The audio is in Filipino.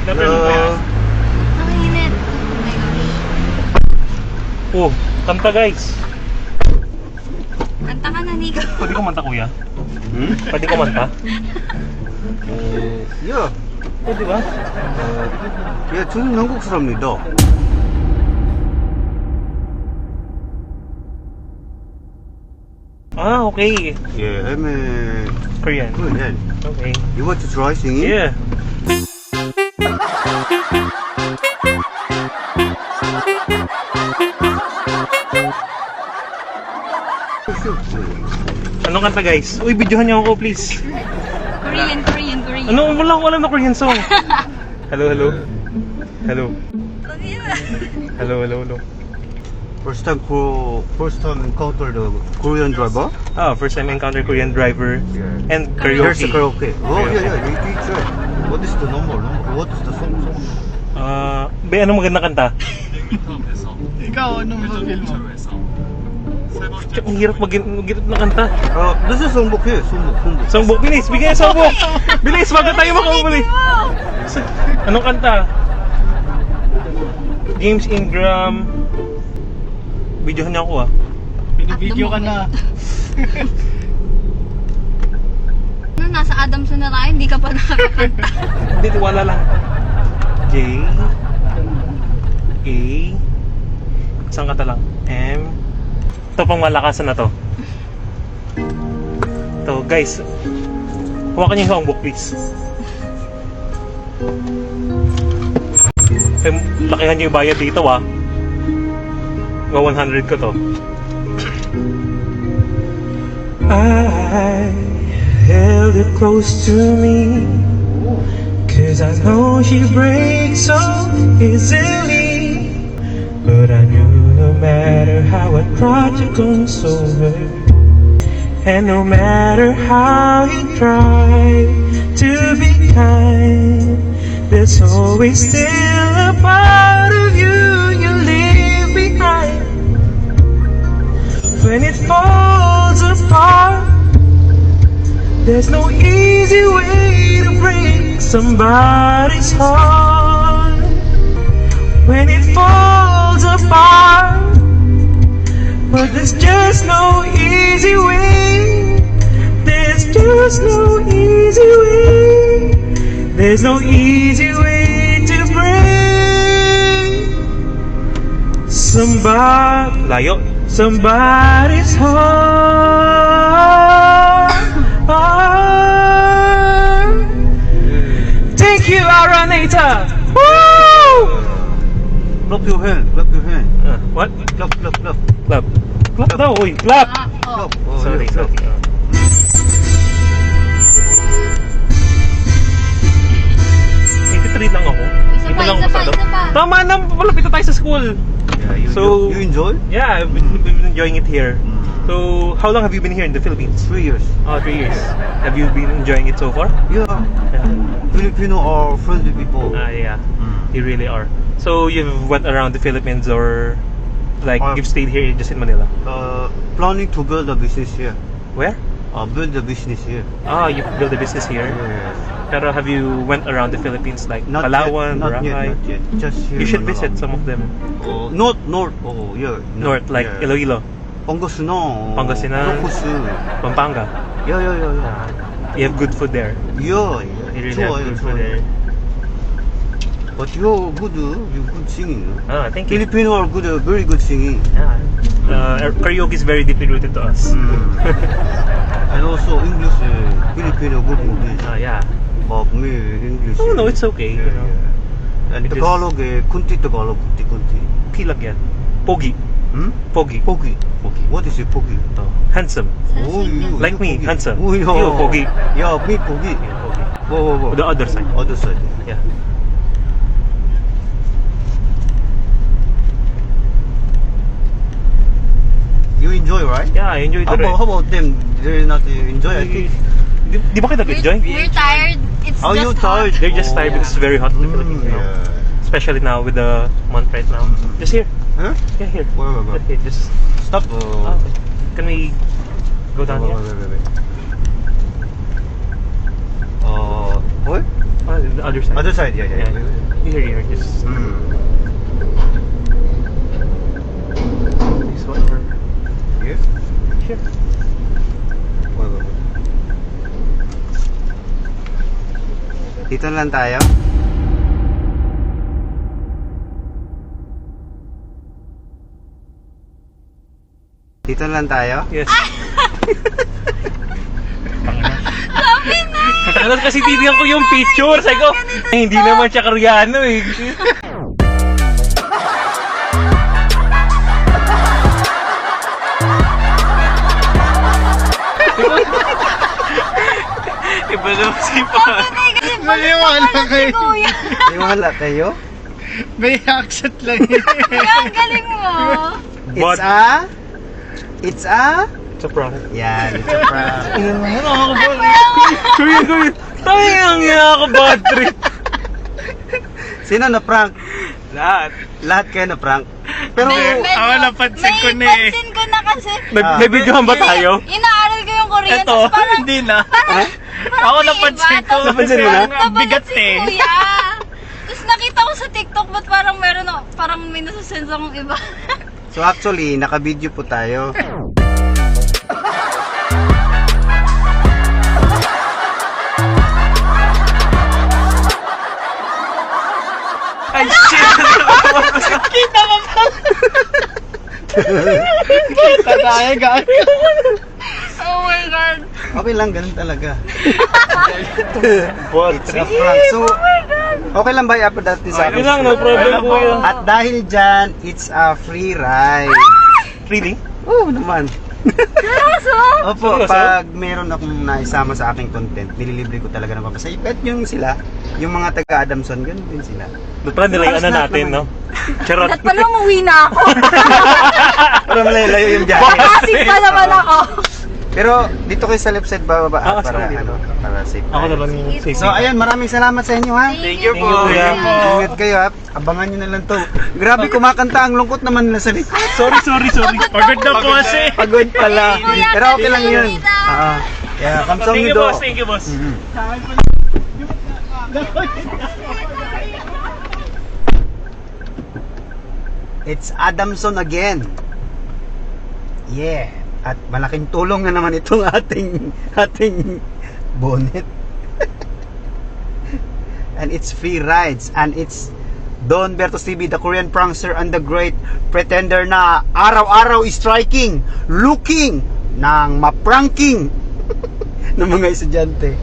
Never Hello. Ang init. Oh my gosh. Oh, kanta guys. Kanta ka na, Nico. Pwede ko manta kuya? Hmm? Pwede ko manta? Yeah. Pwede ba? 예, 저는 한국 사람입니다. Ah, okay. 예, I'm a Korean. Korean. Okay. You want to try singing? Yeah. Anong kanta guys? Uy, videohan niyo ako please. Korean. Ano, wala akong alam na Korean song. Hello. Hello. Hello. First time encounter the Korean driver? Ah, first time encounter Korean driver Yeah. and Here's the karaoke. karaoke. Oh, yeah. You try. What is the number? What is the song? Be, anong maganda kanta? ikaw, anong feel mo? Ang hirap mag-hirap na kanta. This is Songbok here. Songbok. Songbok, bilis! Bigay ang songbok! Bilis! Bago tayo makaumuli! Anong kanta? James Ingram. Videohan niya ako ah. Binibideo ka na. Ano, nasa Adamson na tayo, hindi ka pa nakakanta. Hindi, tiwala lang. J A isang kata lang. M. Ito pang malakasan na to. Ito guys, hawakan niyo yung songbok please. Lakihan niyo yung bayad dito ah. 100 ko to. I held it close to me, 'cause I know she breaks so easily. But I knew no matter how I tried to console her, and no matter how you tried to be kind, there's always still a part of you leave behind. When it falls apart, there's no easy way to break somebody's heart. When it falls apart, but there's just no easy way. There's just no easy way. There's no easy way to break somebody's heart. Thank you, Araneta. Woo! Clap your hand. What? Clap. Clap. Clap daw, uy. Clap. Ah, oh. Clap. Oh, Sorry. yeah, clap. 83 lang ako. Isa Hindi pa, lang isa ako pa, masyado. isa pa. Tama na, malapit na tayo sa school. Yeah, So- you enjoy? Yeah, we've been enjoying it here. Mm. So, how long have you been here in the Philippines? 3 years. 3 years. Have you been enjoying it so far? Yeah. Yeah. Filipino are friendly people. Yeah. Mm. You really are. So, you've went around the Philippines or like you've stayed here just in Manila? Planning to build a business here. Where? Build a business here. You build a business here. Yes. Pero have you went around the Philippines like Not Palawan, yet, Boracay? not yet. Just here. You should Manila. visit some of them. North. Oh, yeah. North, like yeah. Iloilo, Pangasinan. Pangasinan. Ilocos. Pampanga. Yeah. You have good food there. Yeah. You really have good food there. But you're good singing. Thank you. Filipino are good, very good singing. Yeah. Karaoke is very deeply rooted to us. And also English, Filipino good English. Yeah. But me English. Oh no, it's okay. You know. And It is- Tagalog, kunti Tagalog, kunti. Pilag yan. Pogi. Pogi. Pogi. What is it, pogi? Oh, handsome. Oh, you Like me, pogi. handsome. Oh, yeah. You, pogi. Yeah, me pogi. Yeah, pogi. Whoa. The other side. Other side. Yeah. You enjoy, right? Yeah, I enjoyed the ride. How about them? They're not enjoy, I think. Di ba kayo nag-enjoy? We're tired. It's Oh, just you're hot. tired. They're just tired because it's very hot in the Philippines, you know? Yeah. Especially now with the month right now. Just here. Huh? Yeah, here. Where? Okay, just Stop. okay. Can we go down here? Wait. The other side. Other side, yeah. Here, just this one or Here? here. Wait. Dito lang tayo. Dito lang tayo. Yes. Sabi na! Matagal kasi tinitingnan ko yung picture. Sabi ko, hindi naman siya Koreano eh. Iba naman si Pa. Kasi Naniwala kayo. kuya. Ay, wala kayo. May accent lang yun. Kuya, ang galing mo. But, It's a it's a prank. Yan, it's a prank. Kuya. Ay, ang ako bad trip. Sino na prank? Lahat. Lahat kayo na prank. Pero ako napansin ko na eh. Pansin ko na kasi. May videohan ba tayo? Inaaral ko yung Korean. Ito, tapos parang, Hindi na. parang Ako may napansin iba, ko. tapos Napansin mo na? Ang bigat si eh. Kuya. Tapos nakita ko sa TikTok, ba't parang meron ako, parang may nasusense akong iba. so actually, naka-video po tayo. Ay, shit! Kita mo pa. Kita tayo, guys. Oh my God. Okay lang, ganun talaga. What? It's a prank. So, okay lang ba i-upload natin sa Okay lang, no problem kuya. At dahil dyan, it's a free ride. Really? Oo naman. Seryoso? Opo, Seryoso? pag meron akong naisama sa aking content, nililibre ko talaga ng pamasay. Bet yung sila, yung mga taga-Adamson, ganun din sila. Doon pala nilayan na natin, no? Charot. At pala umuwi na ako. Para malayo yung dyan. Asik pa naman ako. Pero dito kayo sa left side bababa Ah, para sorry. para safe. Ako na tayo. lang yung safety. So ayan, maraming salamat sa inyo ha. Thank you po. Kuya. Ingat kayo ha. Abangan nyo na lang to. Grabe kumakanta, ang lungkot naman nila sa likod. Sorry. Pagod na po kasi. Pagod pala. Kuya, Pero okay lang yun. Oo. Kaya kamsong Thank nyo you, do. boss. Thank you, boss. It's Adamson again. Yeah. At malaking tulong na naman itong ating bonnet. And it's free rides. And it's Don Bertos TV, the Korean prankster and the great pretender na araw-araw striking, looking ng mapranking ng mga estudyante.